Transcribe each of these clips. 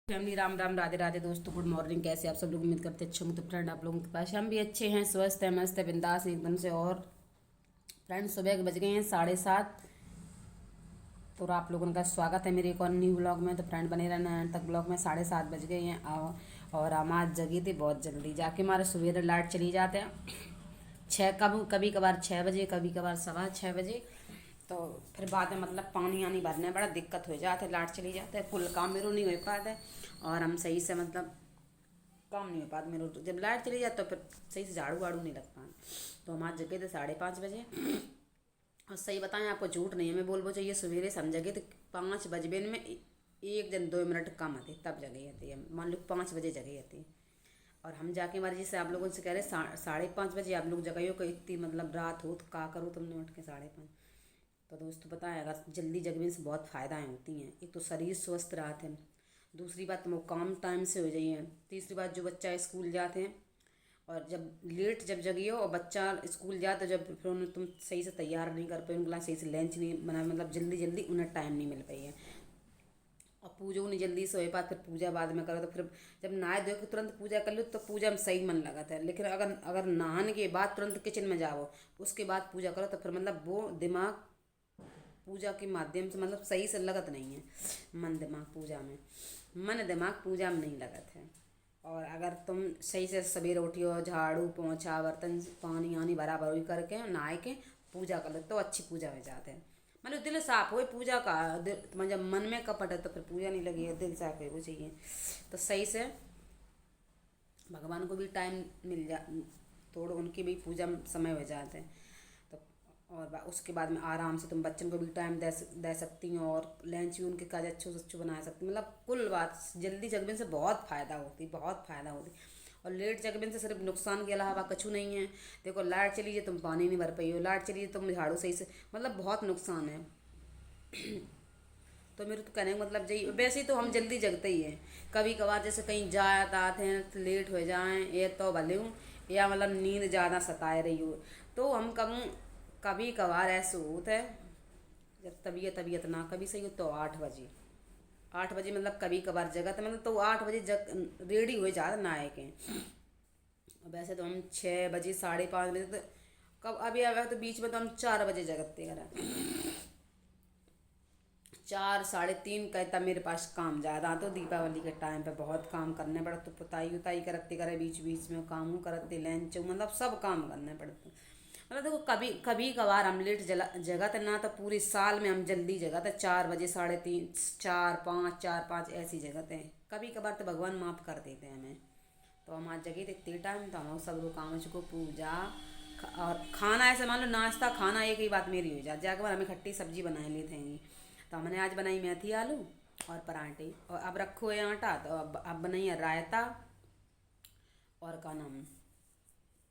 Family Ram Ram Radhe Radhe दोस्तों, good morning. कैसे आप सब लोग? उम्मीद करते अच्छे होंगे। तो फ्रेंड, आप लोगों के पास हम भी अच्छे हैं, स्वस्थ हैं, मस्त है, बिंदास हैं एकदम से। और फ्रेंड, सुबह के बज गए हैं 7:30। तो आप लोगों का स्वागत है मेरे एक और न्यू ब्लॉग में। तो फ्रेंड, बने रहना एंड तक। ब्लॉग में 7:30 बज गए हैं और हम आज जगे थे बहुत जल्दी। जाके हमारे सवेरे लाइट चली जाते हैं छः, कभी कभार 6 बजे, कभी कभार 6:15 बजे। तो फिर बाद में मतलब पानी आनी भरने में बड़ा दिक्कत हो जाता है, लाइट चली जाता है, कुल काम मेरे नहीं हो पाता है। और हम सही से मतलब काम नहीं हो पाता मेरे। जब लाइट चली जाती तो फिर सही से झाड़ू वाड़ू नहीं लग पाता। तो हम आज जगे थे 5:30 बजे। और सही बताएं आपको, झूठ नहीं है मैं बोलबो चाहिए, सवेरे से हम जगे थे 5 बजे में 1 2 मिनट कम आते तब जगे थे हम। मान लो 5 बजे जगे थे। और हम जाके हमारे जैसे आप लोगों से कह रहे 5:30 बजे आप लोग जगाइयो को, इतनी मतलब रात हो तो का करो तुमने उठ के 5:30। तो दोस्तों बताएं, अगर जल्दी जगने से बहुत फ़ायदाएँ होती हैं। एक तो शरीर स्वस्थ रहते हैं, दूसरी बात वो काम टाइम से हो जाइए, तीसरी बात जो बच्चा स्कूल जाते हैं और जब जगियो और बच्चा स्कूल जाए तो जब फिर उन्हें तुम सही से तैयार नहीं कर पाए, उनके सही से लंच नहीं बना, मतलब जल्दी जल्दी उन्हें टाइम नहीं मिल पाई है। और पूजा नहीं जल्दी से हो पाए, फिर पूजा बाद में करो तो फिर जब नहाए धो के तुरंत पूजा कर लो तो पूजा में सही मन लगा था। लेकिन अगर अगर नहाने के बाद तुरंत किचन में जाओ, उसके बाद पूजा करो तो फिर मतलब वो दिमाग पूजा के माध्यम से मतलब सही से लगत नहीं है। मन दिमाग पूजा में मन दिमाग पूजा में नहीं लगत है। और अगर तुम सही से सवेरे उठियो, झाड़ू पोंछा बर्तन पानी आनी भरा भरी करके नहाए के पूजा कर लो तो अच्छी पूजा हो जाते हैं। मतलब दिल साफ हो पूजा का, दिल मतलब मन में कपट है तो फिर पूजा नहीं लगी है। दिल साफ है वो चाहिए तो सही से भगवान को भी टाइम मिल जा, थोड़ा उनकी भी पूजा में समय हो जाते हैं। तो और उसके बाद में आराम से तुम बच्चन को भी टाइम दे सकती हो और लंच भी उनके काज अच्छे से अच्छे बना सकती। मतलब कुल बात जल्दी जगने से बहुत फ़ायदा होती, बहुत फ़ायदा होती। और लेट जगने से सिर्फ नुकसान के अलावा कुछ नहीं है। देखो लाइट चली जाए तुम पानी नहीं भर पाई हो, लाइट चली जाए तुम झाड़ू सही से, मतलब बहुत नुकसान है। तो मेरे तो कहने का मतलब यही। वैसे ही तो हम जल्दी जगते ही हैं। कभी कभार जैसे कहीं जाए आते हैं तो लेट हो जाएं, ये तो भले हूँ, या मतलब नींद ज़्यादा सताए रही हो तो हम कभी कभार ऐसे होता है जब तबीयत ना कभी सही हो तो 8 बजे, 8 बजे मतलब कभी कभार जगत मतलब तो 8 बजे जग रेडी हुए ज़्यादा नहाए के। वैसे तो हम 6 बजे 5:30 बजे तो कब अभी आया तो बीच में तो हम 4 बजे जगते करा, 4 3:30 का तब मेरे पास काम ज़्यादा। तो दीपावली के टाइम पे बहुत काम करने पड़ते, तो पुताई उताई करते करे, बीच बीच में काम करते, लंच मतलब सब काम करने पड़ते। मतलब देखो कभी कभी कभार हम लेट जगह तो ना, तो पूरे साल में हम जल्दी जगह तो 4 बजे 3:30 4 5 ऐसी जगह हैं। कभी कभार तो भगवान माफ़ कर देते हैं हमें। तो हम आज जगह थे इतने टाइम तो हम सब लोग काम को पूजा और खाना ऐसे मान लो नाश्ता खाना एक ही बात मेरी हो जाए। जाके बाद हमें खट्टी सब्जी बनाए ली थी। तो हमने आज बनाई मेथी आलू और पराठे। और अब रखो है आटा, तो अब बनाई है रायता और का नाम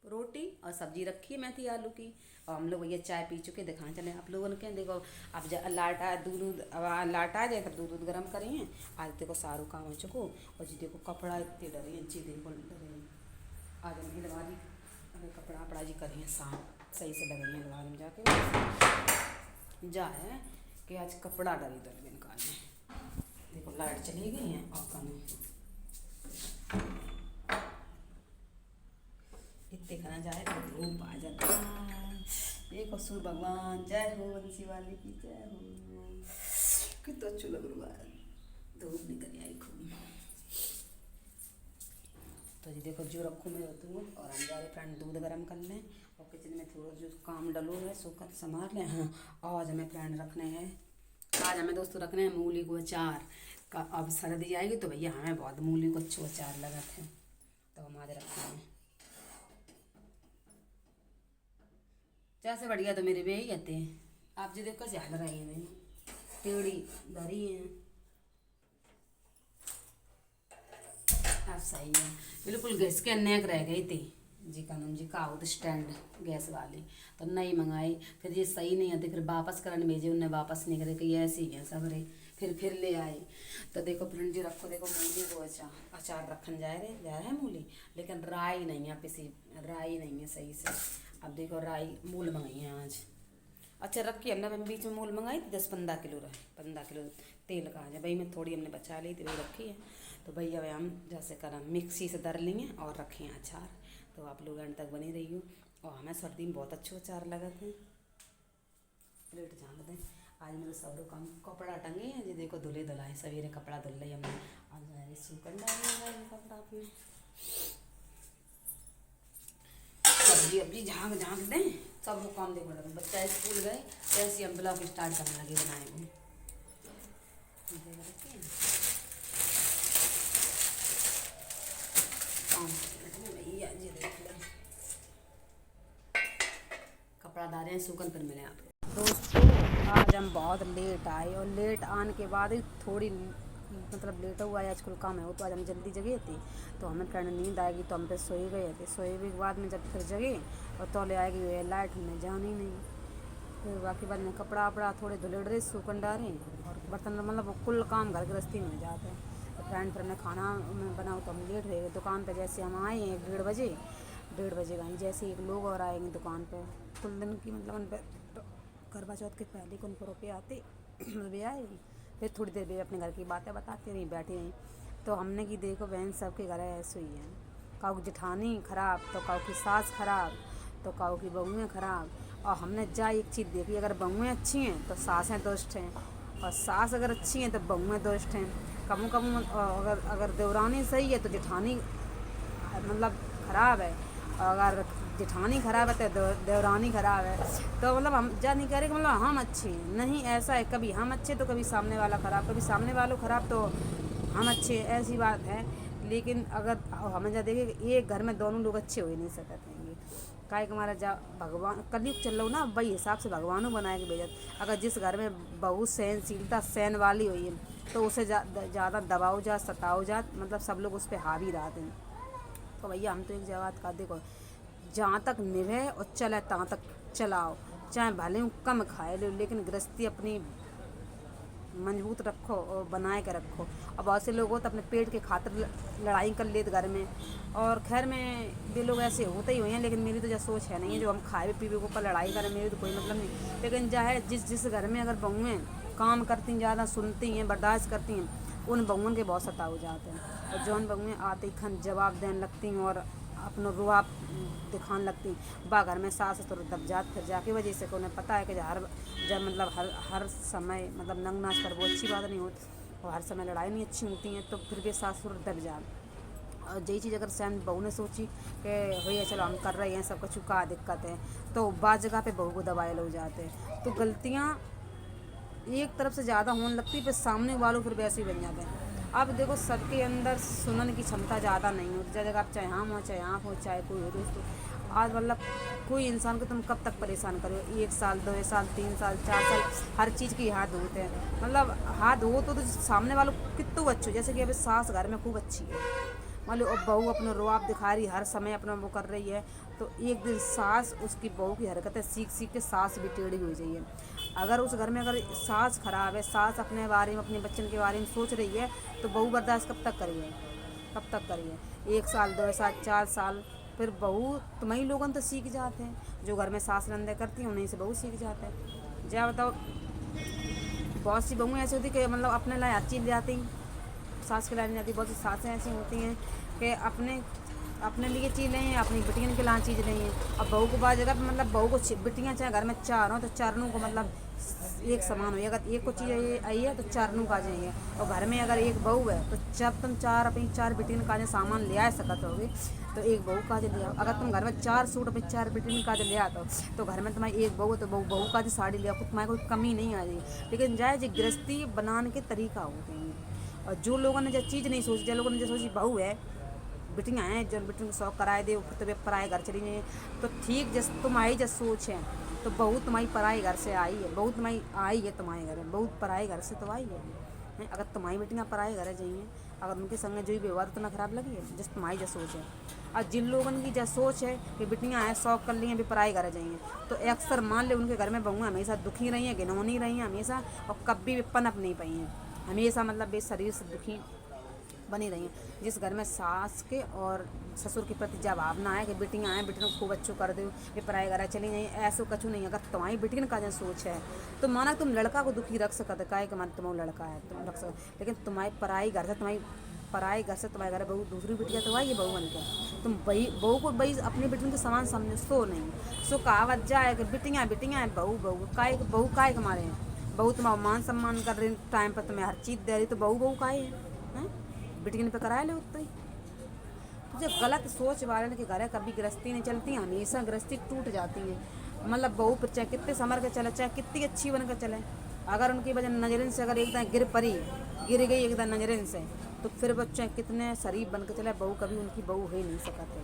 रोटी और सब्जी रखी है मेथी आलू की। और हम लोग भैया चाय पी चुके, दिखाएं चले आप लोगों ने। देखो अब लाटा दूध अब लाटा आ जाए तब दूध गर्म करिए। आज देखो सारू काम हो चुको। और जी देखो कपड़ा इतने डरे जी, देखो डरे आज हम अलमारी, अरे कपड़ा अपड़ा जी करिए साफ सही से लगाइए अलमारी में जाके जा है कि आज कपड़ा डरी दल दिन का। देखो लाइट चली गई है और कम इतने खाना जाए तो धूप आ जाता है। ये कसूर भगवान, जय हो बंसी वाले की जय हो। कितना अच्छा लग रहा है, धूप निकल आई खूब। तो जी देखो जो रखूँ मैं दूध, और हम जा रहे फ्रेंड दूध गर्म कर लें और किचन में थोड़ा जो काम डलो है सो कर संभाल लें। हाँ आज हमें फ्रेंड रखने हैं, आज हमें दोस्तों रखने हैं मूली को अचार का। अब सर्दी आएगी तो भैया हमें बहुत मूली को अच्छो अचार लगा थे, तो हम आज रखते हैं। जैसे बढ़िया तो मेरे भी यही कहते हैं। आप जी देखो याद रही है टेढ़ी धरी है। अब सही है बिल्कुल। गैस के नेक रह गई थी जी का नाम जी का आउट स्टैंड गैस वाली, तो नहीं मंगाई। फिर ये सही नहीं आती, फिर वापस करने भेजे, उनने वापस नहीं करे कि ऐसी है सब रे। फिर ले आई। तो देखो फ्रेंड जी रखो, देखो मूली को अचार रखन जा रहे हैं मूली, लेकिन राई नहीं है पिसी, राई नहीं है सही से। अब देखो राई मूल मंगाई है आज। अच्छा रखी हमने बीच में मूल मंगाई थी 10-15 किलो रहे, 15 किलो तेल कहा जाए भाई, मैं थोड़ी हमने बचा ली थी वही रखी है। तो भैया अब हम जैसे कर मिक्सी से दर लेंगे और रखें अचार। तो आप लोग अंत तक बनी रही हो। और हमें सर्दी में बहुत अच्छे अचार लगे थे। प्लेट झाँक दें। आज मेरे सब लोग काम कपड़ा टंगे हैं जी, देखो धुले धुलाए सवेरे कपड़ा धुल रही हमने। आज सूखन डालेगा ये कपड़ा अपने। सब्जी अब्जी झाँक दें, सब लोग काम देखो लगे। बच्चा स्कूल गए ऐसे हम ब्लॉग स्टार्ट करने लगे बनाए हुए। भैया जी देख लें, कपड़ा डाल रहे हैं सूखन पर मिले आप दोस्तों। आज हम बहुत लेट आए और लेट आने के बाद ही थोड़ी मतलब लेट हुआ है, आज कुल काम है वो। तो आज हम जल्दी जगे थे तो हमें कहने नींद आएगी तो हम पे सोए गए थे। सोए के बाद में जब फिर जगे और तौले आएगी लाइट में जानी नहीं। फिर बाकी बाद में कपड़ा वपड़ा थोड़े धुले ड्रेस सूखन डालें और बर्तन मतलब कुल काम घर गृहस्थी में हो जाते हैं। तो फ्रेंड फिर मैं खाना में बनाऊँ तो हम लेट रहे दुकान पर। जैसे हम आए हैं 1:30 बजे गए। जैसे एक लोग और आएंगे दुकान पर कुल दिन की मतलब उन पर करवा चौथ के पहले को उनको रुपये आते वे आएगी। फिर थोड़ी देर वे अपने घर की बातें बताती रही, बैठी रही। तो हमने की देखो बहन सबके घर ऐसे ही है। काऊ की जेठानी खराब तो काऊ की सास खराब तो काऊ की बहुएँ खराब। और हमने जा एक चीज़ देखी, अगर बहुएँ अच्छी हैं तो सासें दुष्ट हैं, और सास अगर अच्छी हैं तो बहुएँ दुष्ट हैं। कमू अगर देवरानी सही है तो जेठानी मतलब ख़राब है, और अगर जेठानी ख़राब है तो देवरानी ख़राब है। तो मतलब हम जा नहीं कह रहे कि मतलब हम अच्छे हैं, नहीं ऐसा है। कभी हम अच्छे तो कभी सामने वाला ख़राब, कभी सामने वालों ख़राब तो हम अच्छे, ऐसी बात है। लेकिन अगर हमें जा देखे कि एक घर में दोनों लोग अच्छे हो ही नहीं सकते हैं। काहे कि हमारा जा भगवान कलयुग चल रहा हो ना, वही हिसाब से भगवानों बनाए के भेजत। अगर जिस घर में बहुत सहनशीलता सहन वाली हुई है तो उसे ज़्यादा दबाओ जा सताओ जा, मतलब सब लोग उस पर हावी रहते हैं। तो भैया हम तो एक जगह का देखो, जहाँ तक निभे और चले तहाँ तक चलाओ, चाहे भले ही कम खाए लो, लेकिन गृहस्थी अपनी मजबूत रखो और बनाए के रखो। अब बहुत से लोग हो तो अपने पेट के खातिर लड़ाई कर लेते घर में। और खैर में वे लोग ऐसे होते ही हुए हैं, लेकिन मेरी तो जैसे सोच है नहीं है जो हम खाए पीवे के ऊपर लड़ाई करें, मेरी तो कोई मतलब नहीं। लेकिन चाहे जिस घर में अगर बहुएँ काम करती ज़्यादा, सुनती हैं, बर्दाश्त करती हैं, उन बहुओं के बहुत सता हो जाते हैं। और जौन बहुएँ आते ही खन जवाब देने लगती हैं और अपना रुआब दिखाने लगती बा घर में सास ससुर दब जात। फिर जाके वजह से उन्हें पता है कि जब मतलब हर समय मतलब नंग नाच कर वो अच्छी बात नहीं होती, और हर समय लड़ाई नहीं अच्छी होती हैं, तो फिर भी सास ससुर दब जात। और यही चीज़ अगर सहन बहू ने सोची कि भैया चलो हम कर रहे हैं सब कुछ, का दिक्कत है, तो बाद जगह पे बहू को दबाए लोग जाते हैं। तो गलतियाँ एक तरफ से ज़्यादा होने लगती है, फिर सामने वालों फिर वैसे ही बन जाते हैं। अब देखो सबके अंदर सुनने की क्षमता ज़्यादा नहीं होती। जैसे आप चाहे हम हो चाहे आप हो चाहे कोई हो दोस्तों, आज मतलब कोई इंसान को तुम कब तक परेशान करो, 1 साल 2 साल 3 साल 4 साल, हर चीज़ की हाथ होते हैं। मतलब हाथ हो तो सामने वालों कितने अच्छे, जैसे कि अभी सास घर में खूब अच्छी है, मान लो अब बहू अपना रुआब दिखा रही, हर समय अपना वो कर रही है, तो एक दिन सास उसकी बहू की हरकतें सीख के सास भी टेढ़ी हो जाइए। अगर उस घर में अगर सास खराब है, सास अपने बारे में अपने बच्चन के बारे में सोच रही है, तो बहू बर्दाश्त कब तक करिए 1 साल 2 साल 4 साल। फिर बहू तुम्हारी लोगों तो सीख जाते हैं, जो घर में सास रंधे करती हैं उन्हीं से बहू सीख जाते हैं। क्या बताओ, बहुत सी बहू ऐसी होती कि मतलब अपने लिए हर चीज़ ले आती, सास के लाने जाती। बहुत सी सासें ऐसी होती हैं कि अपने लिए चीज़ लें, अपनी बिटियाँ के लाने चीज़ लें। अब बहू को बाद जगह मतलब बहू को बिटियाँ चाहे घर में 4 हों तो चारों को मतलब एक समान हो। अगर एक को चीज़ आई है तो चारों का जाइए। और घर में अगर एक बहू है तो जब तुम अपनी 4 बिटियाँ का सामान ले आ सकते होगे, तो एक बहू का ले आओ। अगर तुम घर में 4 सूट अपनी 4 बिटियाँ का ले आता हो, तो घर में तुम्हारी एक बहू है तो बहू का साड़ी ले आओ, तुम्हारी कोई कमी नहीं आ जाएगी। लेकिन जाए जो गृहस्थी बनाने के तरीका होते हैं। और जो लोगों ने जो चीज़ नहीं सोची, जो लोगों ने जो सोची बहू है बिटियाँ हैं, जो बिटियों को शौक कराए दे, फिर तो वे पराए घर चली जाए, तो ठीक जैसे तुम्हारी जो सोच है, तो बहू तुम्हारी पराए घर से आई है, बहू तुम्हारी आई है तुम्हारे घर में, बहू पराए घर से तो आई है। अगर तुम्हारी बिटियाँ पराए घर जाइए, अगर उनके संग जो भी व्यवहार तुम्हें ख़राब लगी है, जैसे तुम्हारी जो सोच है। और जिन लोगों की जो सोच है कि बिटियाँ हैं शौक कर ली हैं भी पराए घर जाइए, तो अक्सर मान ले उनके घर में बहू हमेशा दुखी रही हैं, घिनौनी रही हैं हमेशा, और कभी भी पनप नहीं पाई हैं हमेशा, मतलब वे शरीर से दुखी बनी रही हैं। जिस घर में सास के और ससुर के प्रति जब भावना है कि बेटियाँ आएँ बेटियों को खूब अच्छो कर दो, ये पराए घर चली नहीं, ऐसो कछु नहीं। अगर तुम्हारी बेटियन का जो सोच है तो माना तुम लड़का को दुखी रख सकते, काहे कि मान तुम्हारा लड़का है तुम रख सकते, लेकिन तुम्हारी पराई घर से तुम्हारे घर बहू दूसरी बेटिया तो आई है बहू बन के, तुम बहू को भाई अपनी बेटियों के समान समझो, सो नहीं सो कहावत जाए कि बेटियाँ बेटियाँ बहू बहू काहे कमा रहे हैं। बहू तुम्हारा मान सम्मान कर रही, टाइम पर तुम्हें हर चीज़ दे रही, तो बहू काहे है बेटियन पे कराए ले उतना ही। तो जो गलत सोच वाले के घर है कभी गृहस्थी नहीं चलती, हमेशा गृहस्थी टूट जाती है। मतलब बहू पर चाहे कितने संभर के चले, चाहे कितनी अच्छी बन कर चले, अगर उनकी वजह नजरिन से अगर एकदम गिर गई एकदम नजरिन से, तो फिर बच्चे कितने शरीफ बन के चले, बहू कभी उनकी बहू हो ही नहीं सकते।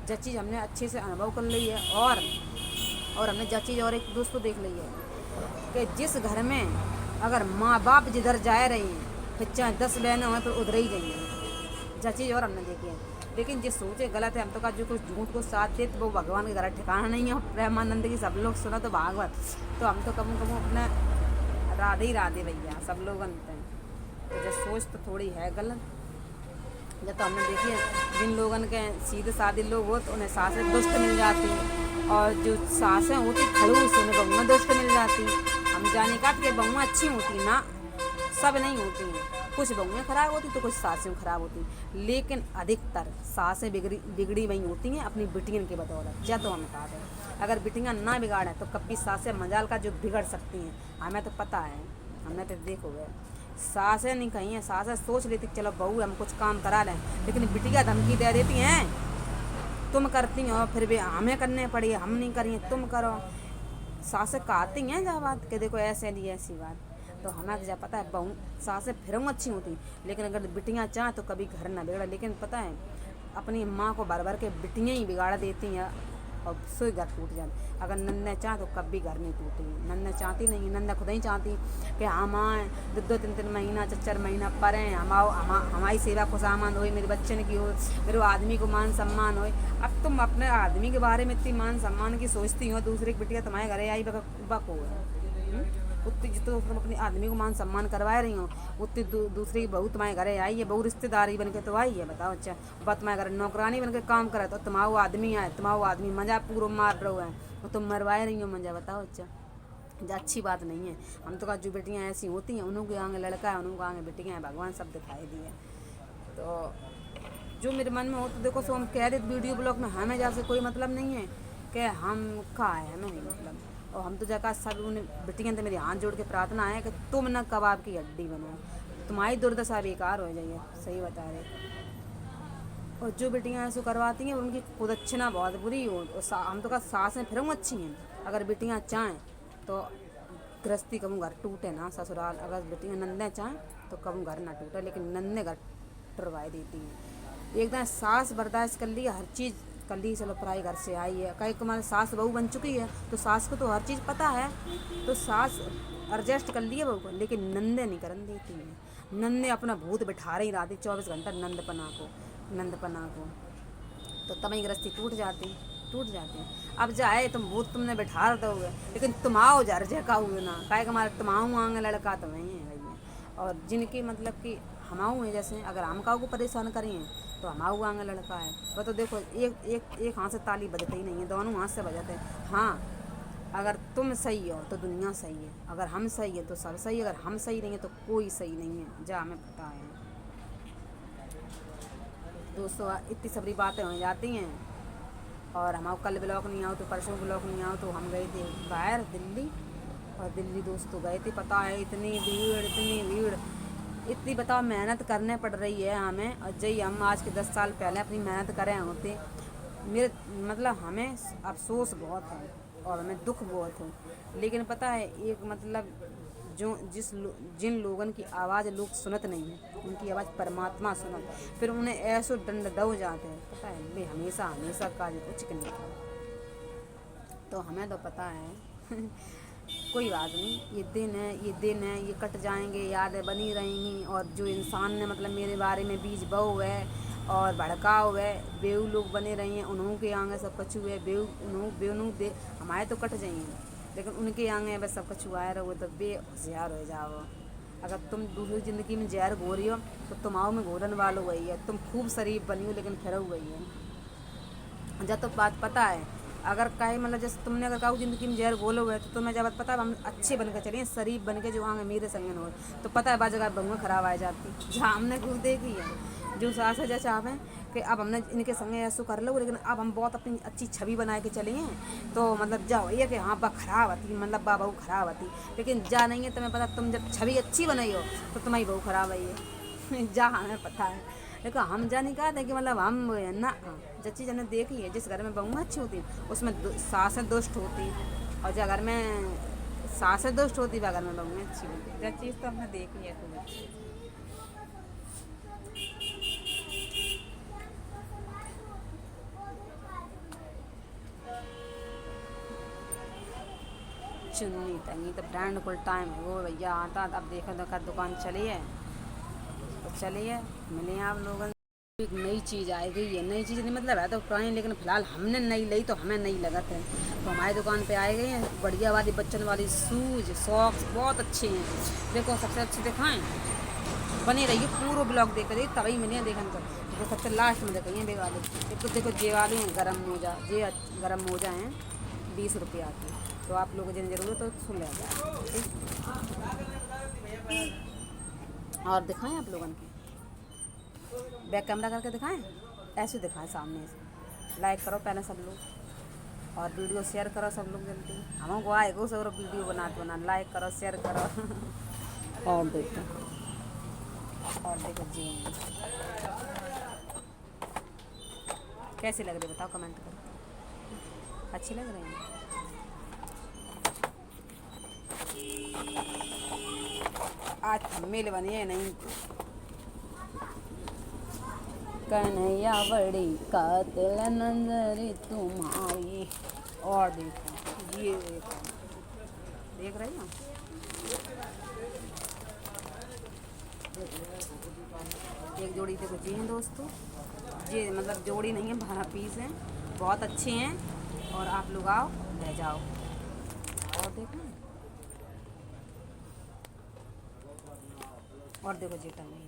जो चीज़ हमने अच्छे से अनुभव कर ली है, और हमने जो चीज़ और एक दोस्त को देख ली है कि जिस घर में अगर माँ बाप जिधर जा रही हैं फिर चाहे 10 बहनें हो तो उधर ही जाएंगे, जो चीज़ और हमने देखी है। लेकिन जिस सोचे गलत है, हम तो का जो कुछ झूठ को साथ दे तो वो भगवान के घर ठिकाना नहीं है। प्रेमानंद की सब लोग सुना तो भागवत, तो हम तो कम अपने राधे भैया सब लोग बनते हैं। तो जो सोच तो थोड़ी है गलत। जब तो हमने देखी है जिन लोगन के सीधे साधे लोग हो तो उन्हें सासें दुष्ट मिल जाती, और जो सासें होती खड़ूस उन्हें बहुएं दुष्ट मिल जाती। हम जाने का कि बहुएं अच्छी होती ना, सब नहीं होती हैं, कुछ बहुएं खराब होती तो कुछ सासें खराब होती, लेकिन अधिकतर सासें बिगड़ी वही होती हैं अपनी बिटियन के बदौलत। जब तो हमें कहा है अगर बिटियाँ ना बिगाड़ें तो कभी सासें मजाल का जो बिगड़ सकती हैं, हमें तो पता है, हमने तो देखो गए। सासें नहीं कही हैं, सासें सोच लेती चलो बहू हम कुछ काम करा लें, लेकिन बिटिया धमकी दे देती हैं तुम करती हो फिर भी हमें करने पड़ी, हम नहीं करिए तुम करो। सासें कहती हैं जब बात कि देखो ऐसे नहीं ऐसी बात, तो हमें तो जब पता है बहू सासें फिर अच्छी होती, लेकिन अगर बिटियाँ चाहें तो कभी घर ना बिगड़ा। लेकिन पता है अपनी माँ को भर के बिटियाँ ही बिगाड़ देती हैं और सोई घर टूट जाती। अगर नन्ने चाह तो कभी घर नहीं टूटेगी, नन्ने चाहती नहीं, नन्ने खुद ही चाहती कि हम आएँ 2-3 महीना 4 महीना परें, हमारी सेवा को सामान हो, मेरे बच्चे ने की हो, मेरे आदमी को मान सम्मान हो। अब तुम अपने आदमी के बारे में इतनी मान सम्मान की सोचती हो, दूसरी की बिटिया तुम्हारे घरे आई बक हो उतनी जितना तुम अपने आदमी को मान सम्मान करवा रही हो, उतनी दूसरी बहू तुम्हारे घरे आई है, बहू रिश्तेदारी बन के तो आई है। बताओ अच्छा, बात तुम्हारे घर नौकरानी बन के काम करे तो तुम्हारा आदमी आए, तुम्हारा आदमी मजा पूरा मार रहे है तो तुम मरवाए रही हो मजा। बताओ अच्छा, जो अच्छी बात नहीं है। हम तो कहा जो बेटियाँ ऐसी होती हैं उन्हों के आगे लड़का है, उन्हों के आगे बेटियाँ हैं, भगवान सब दिखाई दिए। तो जो मेरे मन में हो तो देखो सो हम कह रहे वीडियो ब्लॉग में, हमें जैसे कोई मतलब नहीं है कि हम कहा है, हमें नहीं मतलब। और हम तो जगह सब उन्हें बेटियाँ तो मेरे हाथ जोड़ के प्रार्थना है कि तुम न कबाब की हड्डी बनो, तुम्हारी दुर्दशा बेकार हो जाइए, सही बता रहे। और जो बेटियाँ ऐसे करवाती हैं उनकी कुदच्छना बहुत बुरी हो। हम तो का सासें फिर अच्छी हैं, अगर बेटियाँ चाहें तो गृहस्थी कभी घर टूटे ना ससुराल, अगर बेटियाँ नंदे चाहें तो कभी घर ना टूटे, लेकिन नंदे घर टरवाई देती हैं। एकदम सास बर्दाश्त कर ली, हर चीज़ कर ली, चलो पराई घर से आई है, कहीं तुम्हारी सास बहू बन चुकी है तो सास को तो हर चीज़ पता है, तो सास एडजस्ट कर लिए बहू को, लेकिन नंदे नहीं करन देती हैं। नंदे अपना भूत बिठा रही रहती 24 घंटा नंदपना को, तो तब ही गृहस्थी टूट जाती। अब जाए तुम भूत तुमने बिठा दोगे, लेकिन तुम आओ जर का हुए ना, काहे हमारे तुमाऊ आंगे लड़का तो नहीं है भैया। और जिनकी मतलब कि हमाऊ है, जैसे अगर हम काऊ को परेशान करें तो हमाऊ आंगे लड़का है, वो तो देखो एक हाथ से ताली बजती ही नहीं है, दोनों हाथ से बजाते हैं। हाँ, अगर तुम सही हो तो दुनिया सही है, अगर हम सही है तो सब सही है, अगर हम सही नहीं है तो कोई सही नहीं है, जा हमें पता है। दोस्तों इतनी सबरी बातें हो जाती हैं। और हमारे कल ब्लॉक नहीं आओ तो परसों ब्लॉक नहीं आओ तो हम गए थे बाहर दिल्ली, और दिल्ली दोस्तों गए थे, पता है इतनी भीड़ इतनी बताओ मेहनत करने पड़ रही है हमें। और जय हम आज के 10 साल पहले अपनी मेहनत करें होते, मेरे मतलब हमें अफसोस बहुत है और हमें दुख बहुत है, लेकिन पता है एक मतलब जिन लोगों की आवाज़ लोग सुनत नहीं है उनकी आवाज़ परमात्मा सुनत, फिर उन्हें ऐसो दंड दो जाते हैं। पता है वे हमेशा काज कुछ नहीं। तो हमें तो पता है कोई बात नहीं, ये दिन है, ये कट जाएंगे, यादें बनी रहेंगी। और जो इंसान ने मतलब मेरे बारे में बीज बो है और भड़काव है, बेऊ लोग बने रही हैं, उन्हों के आगे सब कछु है, बेऊ दे हमारे तो कट जाएंगे, लेकिन उनके आगे बस सब कछु आए रहो तो बेहोशियार हो जाओ। अगर तुम दूसरी ज़िंदगी में जहर घोल रही हो तो तुम्हाओ में घोलन वालो वही है। तुम खूब शरीफ बनी हो लेकिन फिर वही है। जब तो बात पता है, अगर काहे मतलब जैसे तुमने अगर काहू ज़िंदगी में जहर घोलो हुए तो तुम्हें जब पता है हम अच्छे बन के चलिए, शरीफ बन के जो आगे मेरे संगन हो, तो पता है बात जगह बहुएँ खराब आ जाती। जहाँ हमने खूब देखी है जो सास है जैसे आप हैं कि अब हमने इनके संगे ऐसा कर लो, लेकिन अब हम बहुत अपनी अच्छी छवि बना के चलेंगे तो मतलब जा वही है कि हाँ बा खराब आती, मतलब बा बहू खराब आती। लेकिन जा नहीं है, तुम्हें पता तुम जब छवि अच्छी बनाई हो तो तुम्हारी बहू खराब आई है। जा हमें पता है, देखो हम जा नहीं कहते कि मतलब हम वो है ना, जिस चीज़ हमने देखी है, जिस घर में बहू अच्छी होती उसमें सासें दुष्ट होती, और जो घर में सासें दुष्ट होती वह घर में बहू अच्छी होती। जो चीज़ तो हमने देखी है खूब अच्छी। चुन्नी टंगी तो ब्रांड को टाइम वो भैया आता, अब देखो तो दुकान चली है तो चलिए मिले आप लोगों। एक नई चीज़ आई गई है, नई चीज़ नहीं मतलब है तो पुरानी, लेकिन फिलहाल हमने नई ली तो हमें नई लगत है, तो हमारी दुकान पे आए गए हैं बढ़िया वाली बच्चन वाली शूज़ सॉक्स बहुत अच्छे हैं। देखो सबसे अच्छे दिखाएं, बने रहिए पूरा ब्लॉग देख रही तभी मिले हैं देखने को। देखो सबसे लास्ट में दिखाइए बे वाले, एक तो देखो जे वाले हैं गरम मोजा, जे गरम मोजा हैं 20 रुपया की, तो आप लोगों को जिन जरूरत हो तो सुन ले ठीक। और दिखाएं आप लोगों के बैक कैमरा करके दिखाएं, ऐसे दिखाएं सामने से। लाइक करो पहले सब लोग और वीडियो शेयर करो सब लोग जल्दी, हमको आएगा सब वीडियो बना लाइक करो शेयर करो। और देखो जी कैसे लग रही बताओ कमेंट करो, अच्छी लग रही है। आज थंबनेल बनी है नहीं, कन्हैया बड़ी कातिल नजर तुम्हारी। और देखो ये देखो, देख रही हो एक जोड़ी देखो जी हैं दोस्तों, ये मतलब जोड़ी नहीं है 12 पीस हैं, बहुत अच्छे हैं और आप लोग आओ ले जाओ। और देखो और देखो जी टंगी है,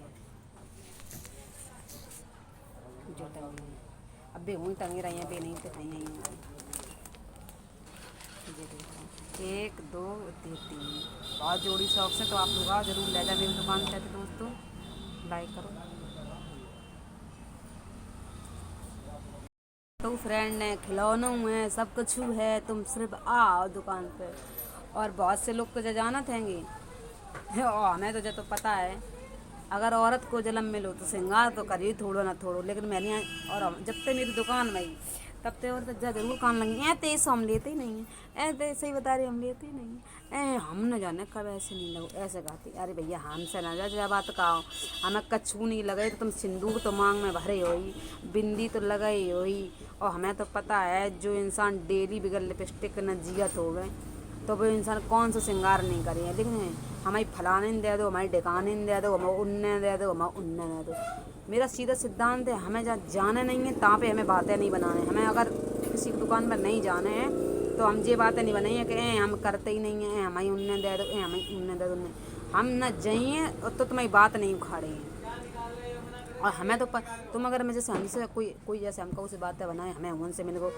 जो टंगी है अब भी वहीं टंगी रही हैं, बे नहीं तो कहीं नहीं है। ये देखो 1 2 3 और जोड़ी सॉक्स है, तो आप लोग आओ जरूर ले जाओ मेरी दुकान पे दोस्तों, लाइक करो। तो फ्रेंड है खिलौनों है सब कुछ है, तुम सिर्फ आओ दुकान पे। और बहुत से लोग तो जानत हैंगे और हमें तो जब तो पता है, अगर औरत को जन्म मिलो तो श्रृंगार तो करिए थोड़ो ना थोड़ो, लेकिन मैंने और जब तक मेरी दुकान में आई तब तक और तक जरूर कान लगी ऐ तेईस हम लेते ही नहीं है, ऐ ऐसे ही बता रहे हम लेते ही नहीं है, ऐ हम न जाने कब ऐसे नहीं लगो ऐसे कहती। अरे भैया हमसे ना जा जब बात कहो, हमें कछू नहीं लगे तो तुम सिंदूर तो मांग में भरे हो ही, बिंदी तो लगाई हो ही, और हमें तो पता है जो इंसान डेली बगैर लिपस्टिक न जियत हो गए तो वो इंसान कौन सा श्रृंगार नहीं करे। लेकिन हमारी फलाने दे दो, हमारी डिकाने दे दो, हमें उन्ने दे दो, हमें उन्ने दे दो। मेरा सीधा सिद्धांत है, हमें जहाँ जाने नहीं है तहाँ पे हमें बातें नहीं बनाने। हमें अगर किसी दुकान पर नहीं जाने हैं तो हम ये बातें नहीं बनाई है कि हम करते ही नहीं हैं, हमें उन्ने दे दो, हमें उन्ने दे दो। हम न जाइए तो तुम्हारी बात नहीं उखाड़े हैं। और हमें तो तुम अगर मैं जैसे हमसे कोई जैसे हमको उसे बातें बनाए, हमें उनसे मिल गो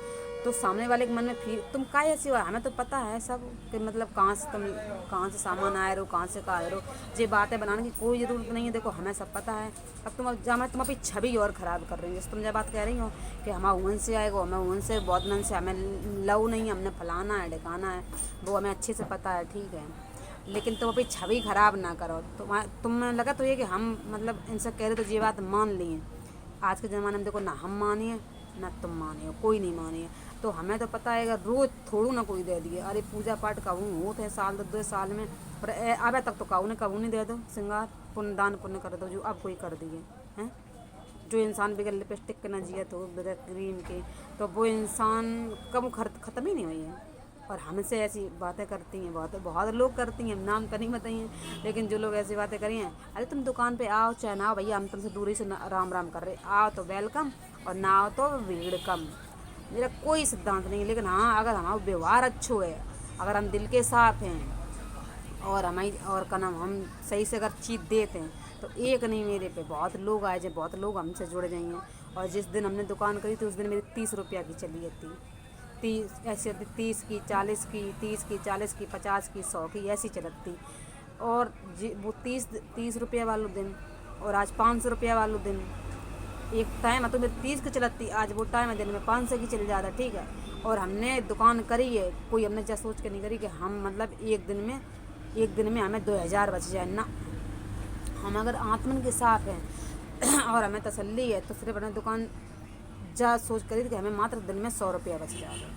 तो सामने वाले के मन में फिर तुम का ऐसी हुआ, हमें तो पता है सब कि मतलब कहाँ से तुम कहाँ से सामान आए रहो, कहाँ से आए रहो। ये बातें बनाने की कोई ज़रूरत नहीं है, देखो हमें सब पता है। अब तुम अपनी छवि और ख़राब कर रही हो। जैसे तुम जब बात कह रही हो कि हमारा उन से आएगा, हमें उन से बहुत मन से हमें लव नहीं, हमने फलाना है ढकाना है, वो हमें अच्छे से पता है ठीक है, लेकिन तुम अपनी छवि ख़राब ना करो। तुम्हें लगा तो ये कि हम मतलब इनसे कह रहे तो ये बात मान लिए। आज के ज़माने में देखो ना हम मानिए ना तुम मानिए, कोई नहीं मानिए। तो हमें तो पता है अगर रोज़ थोड़ू ना कोई दे दिए। अरे पूजा पाठ कहूँ होते हैं साल 2 साल में, पर अब तक तो कहूँ नहीं दे दो श्रृंगार पुण्य दान पुण्य कर दो, जो अब कोई कर दिए हैं। जो इंसान बगैर लिपस्टिक के ना जियत हो, बगैर क्रीम के, तो वो इंसान कब ख़त्म ही नहीं हुई है। और हमसे ऐसी बातें करती हैं, बहुत लोग करती हैं, नाम तो नहीं बताइए, लेकिन जो लोग ऐसी बातें करी हैं, अरे तुम दुकान पे आओ चाहे ना आओ भैया, हम तुमसे दूरी से राम राम कर रहे, आओ तो वेलकम और ना आओ तो वेलकम। मेरा कोई सिद्धांत नहीं है, लेकिन हाँ अगर हमारा व्यवहार अच्छा है, अगर हम दिल के साफ हैं और हमारी और का नाम हम सही से अगर चीज़ देते हैं तो एक नहीं मेरे पे बहुत लोग आए जाए, बहुत लोग हमसे जुड़ जाएंगे। और जिस दिन हमने दुकान करी थी उस दिन मेरी 30 रुपया की चली जाती, 30 की 40 की 50 की 100 की ऐसी चलती। और वो 30 रुपया वालों दिन और आज 500 रुपया वालों दिन, एक टाइम है तो मेरी 30 की चलती, आज वो टाइम है दिन में 500 की चल जाता, ठीक है। और हमने दुकान करी है, कोई हमने जैसे सोच के नहीं करी कि हम मतलब एक दिन में हमें 2000 बच जाए ना। हम अगर आत्मन के साथ हैं और हमें तसल्ली है तो सिर्फ अपने दुकान जा सोच करी थी कि हमें मात्र दिन में 100 रुपया बच जाएगा।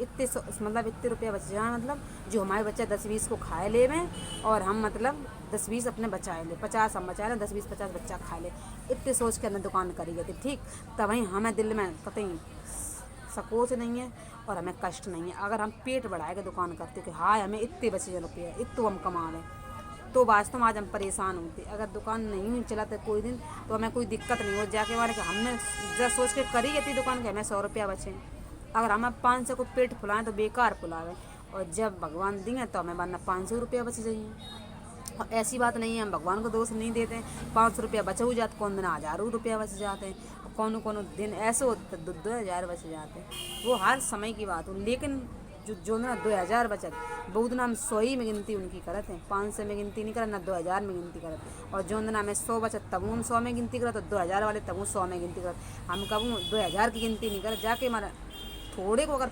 इतने रुपया बच जाए, मतलब जो हमारे बच्चे 10-20 को खाए ले में और हम मतलब 10-20 अपने बचाए ले, 50 हम बचाए लें, 10-20-50 बच्चा खा ले, इतने सोच के हमने दुकान करी गई थी, ठीक। तब वहीं हमें दिल में कतई सकोच नहीं है और हमें कष्ट नहीं है। अगर हम पेट बढ़ाए के दुकान करते कि हाँ हमें इतने बचे रुपये इतने हम कमा लें, तो वास्तव में आज हम परेशान होते। अगर दुकान नहीं हुई चलाते कोई दिन तो हमें कोई दिक्कत नहीं हो जाके वाले कि हमने जब सोच के करी गई थी दुकान के हमें 100 रुपया बचे। अगर हम 500 को पेट फुलाएं तो बेकार फुलावें, और जब भगवान देंगे तो हमें वरना 500 रुपया बच जाइए। और ऐसी बात नहीं है, हम भगवान को दोष नहीं देते। 500 रुपया बचा हो जाते, कौन दिन 1000 रुपया बच जाते हैं, कौन दिन ऐसे होते 2-2000 बच जाते हैं। वो हर समय की बात हो, लेकिन जो ना 2000 बचत बहुत ना हम 100 ही में गिनती उनकी करते हैं, 500 में गिनती नहीं करते ना 2000 में गिनती करते। और जो ना हमें 100 बचत तब हम 100 में गिनती करते, तो 2000 वाले तब 100 में गिनती करते। हम कब 2000 की गिनती नहीं करते, जाके हमारा थोड़े को अगर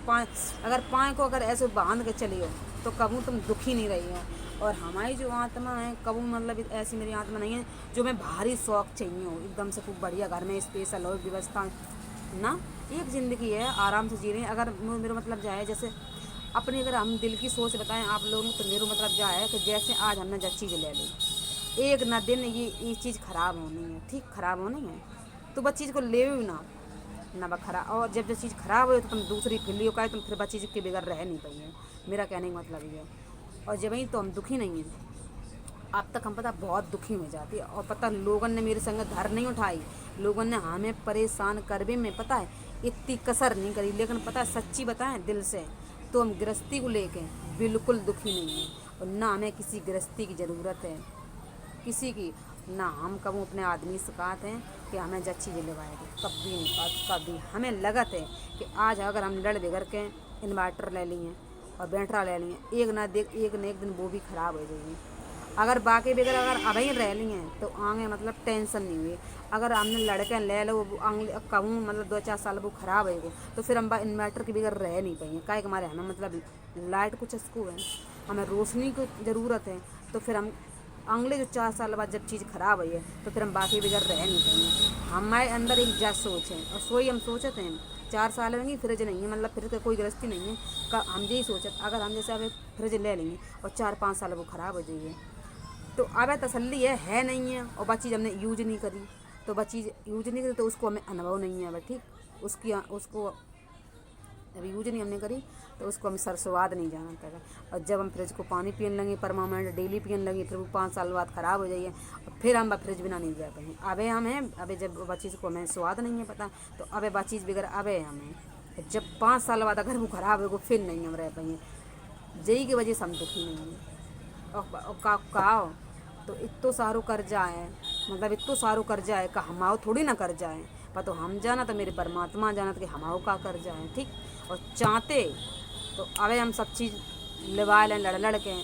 पाँच को अगर ऐसे बांध के चली हो तो कबू तुम दुखी नहीं रही हो। और हमारी जो आत्मा है कबू मतलब ऐसी मेरी आत्मा नहीं है जो मैं भारी शौक चाहिए हो एकदम से खूब बढ़िया घर में स्पेशल और व्यवस्था ना। एक ज़िंदगी है, आराम से जी रहे हैं। अगर मेरा मतलब जाए जैसे अपनी अगर हम दिल की सोच बताएं आप लोगों को, तो मेरा मतलब जाए कि जैसे आज हमने जब चीज़ ले ली, एक ना दिन ये चीज़ ख़राब होनी है, ठीक ख़राब होनी है तो बस चीज़ को ले ना बा खराब। और जब चीज़ ख़राब हो तो तुम दूसरी फिर लियो का, तुम फिर बस चीज़ के बगैर रह नहीं पाइए, मेरा कहने का मतलब ये है। और जब ही तो हम दुखी नहीं हैं, अब तक हम पता बहुत दुखी हो जाती है। और पता लोगों ने मेरे संग धर नहीं उठाई, लोगों ने हमें परेशान करवे में पता है इतनी कसर नहीं करी। लेकिन पता है सच्ची बताएं दिल से तो हम गृहस्थी को लेके बिल्कुल दुखी नहीं हैं, और ना हमें किसी गृहस्थी की ज़रूरत है किसी की, ना हम कब अपने आदमी से कहते हैं कि हमें जब चीज़ें लगाएगी, कभी नहीं बात। कभी हमें लगत है कि आज अगर हम लड़ बिगड़ के इन्वर्टर ले लिए और बैटरा ले लिए, एक न एक दिन वो भी ख़राब हो जाएगी। अगर बाकी बगैर अगर अभी रह ली हैं तो आगे मतलब टेंशन नहीं हुई। अगर हमने लड़के ले लो कहूँ मतलब 2-4 साल वो ख़राब है तो फिर हम इन्वर्टर के बगैर रह नहीं पाएंगे। काहे हमारे हमें मतलब लाइट को चस्कू है, हमें रोशनी की ज़रूरत है। तो फिर हम अगले जो 4 साल बाद जब चीज़ ख़राब हुई है तो फिर हम बाकी बगैर रह नहीं पाएंगे। हमारे अंदर एक जा सोच है और सोई हम सोचते हैं 4 साल होंगी फ्रिज नहीं है, मतलब फ्रिज का कोई गृहस्थी नहीं है हम यही सोचते। अगर हम जैसे अब फ्रिज ले लेंगे और 4-5 साल वो ख़राब हो जाइए तो अब तसल्ली है नहीं है। और बस चीज़ हमने यूज नहीं करी, तो बस चीज़ यूज नहीं करी तो उसको हमें अनुभव नहीं है, ठीक उसको अभी यूज नहीं हमने करी तो उसको हम स्वाद नहीं जाना था। और जब हम फ्रिज को पानी पीने लगे परमानेंट डेली पीने लगे, फिर वो 5 साल बाद ख़राब हो जाइए और फिर हम फ्रिज बिना नहीं जा पाएंगे। अबे हम हैं अबे जब वह चीज़ को हमें स्वाद नहीं है पता, तो अबे वह चीज़ बगैर अबे हमें जब 5 साल बाद अगर वो ख़राब हो फिर नहीं हम रह पाएंगे। यही की वजह से हम दुखी नहीं हैं। और का तो इतो सारो कर्जा है, मतलब इतो सारो कर्जा है का हमाओ थोड़ी ना कर्जा है, पर तो हम जाना तो मेरे परमात्मा जाना कि हमाओ का कर्जा है, ठीक। और चाहते तो अबे हम सब चीज़ लिवा लें लड़ के,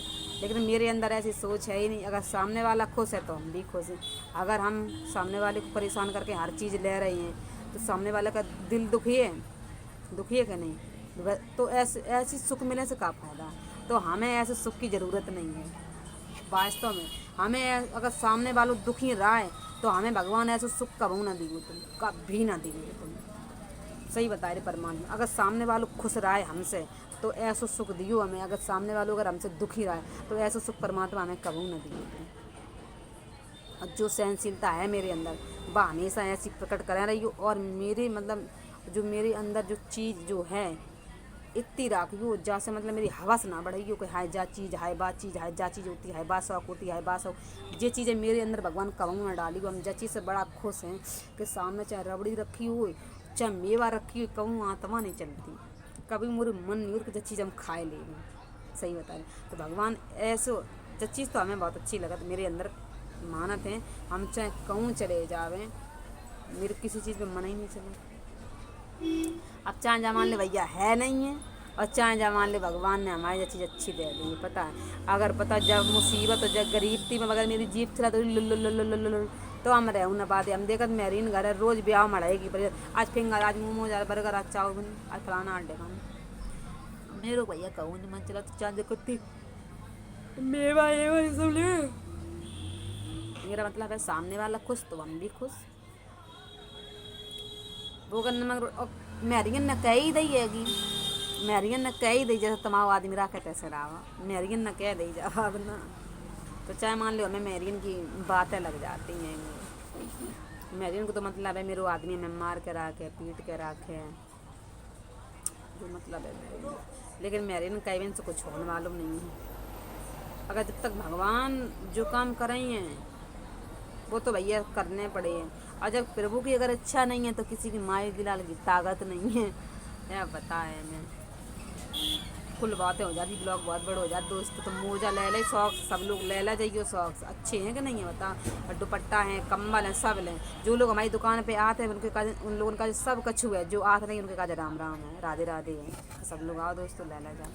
लेकिन मेरे अंदर ऐसी सोच है ही नहीं। अगर सामने वाला खुश है तो हम भी खुश हैं। अगर हम सामने वाले को परेशान करके हर चीज़ ले रही हैं तो सामने वाले का दिल दुखी है कि नहीं। तो ऐसी सुख मिलने से क्या फ़ायदा। तो हमें ऐसे सुख की ज़रूरत नहीं है वास्तव में। हमें अगर सामने वालों दुखी रहा है तो हमें भगवान ऐसे सुख कभी ना देंगे, तुम कभी ना देंगे। तुम सही बता रहे परमात्मा, अगर सामने वालों खुश रहा है हमसे तो ऐसा सुख दियो हमें। अगर सामने वालों अगर हमसे दुखी रहा है तो ऐसा सुख परमात्मा हमें कभी ना दिए। और जो सहनशीलता है मेरे अंदर वह हमेशा ऐसी प्रकट करा रही हो। और मेरे मतलब जो मेरे अंदर जो चीज़ जो है इतनी राखियो जैसे मतलब मेरी हवस ना बढ़ेगी कि हाय जा चीज़ हाय बात चीज़ हाय जा चीज़ होती है बात शौक होती है बात शौक। ये चीज़ें मेरे अंदर भगवान कबू ना डाली हम जा चीज़ से बड़ा खुश हैं कि सामने चाहे रबड़ी रखी हो चाहे मेवा रखी हो कबू आत्मा नहीं चलती, कभी मेरे मन नहीं हो कि जो चीज़ हम खाए ले। सही बता रहे। तो भगवान ऐसो जो चीज़ तो हमें बहुत अच्छी लगत मेरे अंदर मानत है, हम चाहे कहूँ चले जावें, मेरे किसी चीज़ पे मन ही नहीं चला। अब चाहे जा मान ले भैया है नहीं है, और चाहे जा मान ले भगवान ने हमारी चीज़ अच्छी दे दी है। पता है अगर पता जब मुसीबत और जब गरीबती में अगर मेरी जीप चला तो तो हम रहूँ ना बात हम देखत मेरीन घर है रोज़ ब्याह मढ़ेगी पर आज फिंगर आज मोमोज आज बर्गर आज चाउमीन आज फलाना आज ढेकाना मेरे भैया कहूँ नहीं मन चला तो चाँद कुत्ती मेवा ये सब ले। मेरा मतलब है सामने वाला खुश तो हम भी खुश। वो करने मगर मैरियन ने कह ही दी हैगी, मैरियन ने कह ही दी जैसे तमाम आदमी रखे तैसे रहा, मैरियन ने कह दी जवाब ना। तो चाहे मान लो हमें मैरियन की बातें लग जाती हैं। मैरियन को तो मतलब है मेरे आदमी में मार के रखे पीट के रखे जो मतलब है मैरियन, लेकिन मैरियन कैबिन से कुछ होने मालूम नहीं है। अगर जब तक भगवान जो काम करें हैं वो तो भैया करने पड़े हैं, और जब प्रभु की अगर इच्छा नहीं है तो किसी की माए दिलाल की ताकत नहीं है। यह बताए मैं कुल बातें हो जाती, ब्लॉग बहुत बड़ा हो जाता दोस्त। तो मोजा ले ले सॉक्स सब लोग ले ला जाइए, सॉक्स अच्छे हैं कि नहीं है बता, और दुपट्टा है कंबल है सब लें। जो लोग हमारी दुकान पे आते हैं उनके काज उन लोगों का सब कछु है, जो आते नहीं उनके काज राम राम है राधे राधे है। सब लोग आओ दोस्तों ले ला जाओ।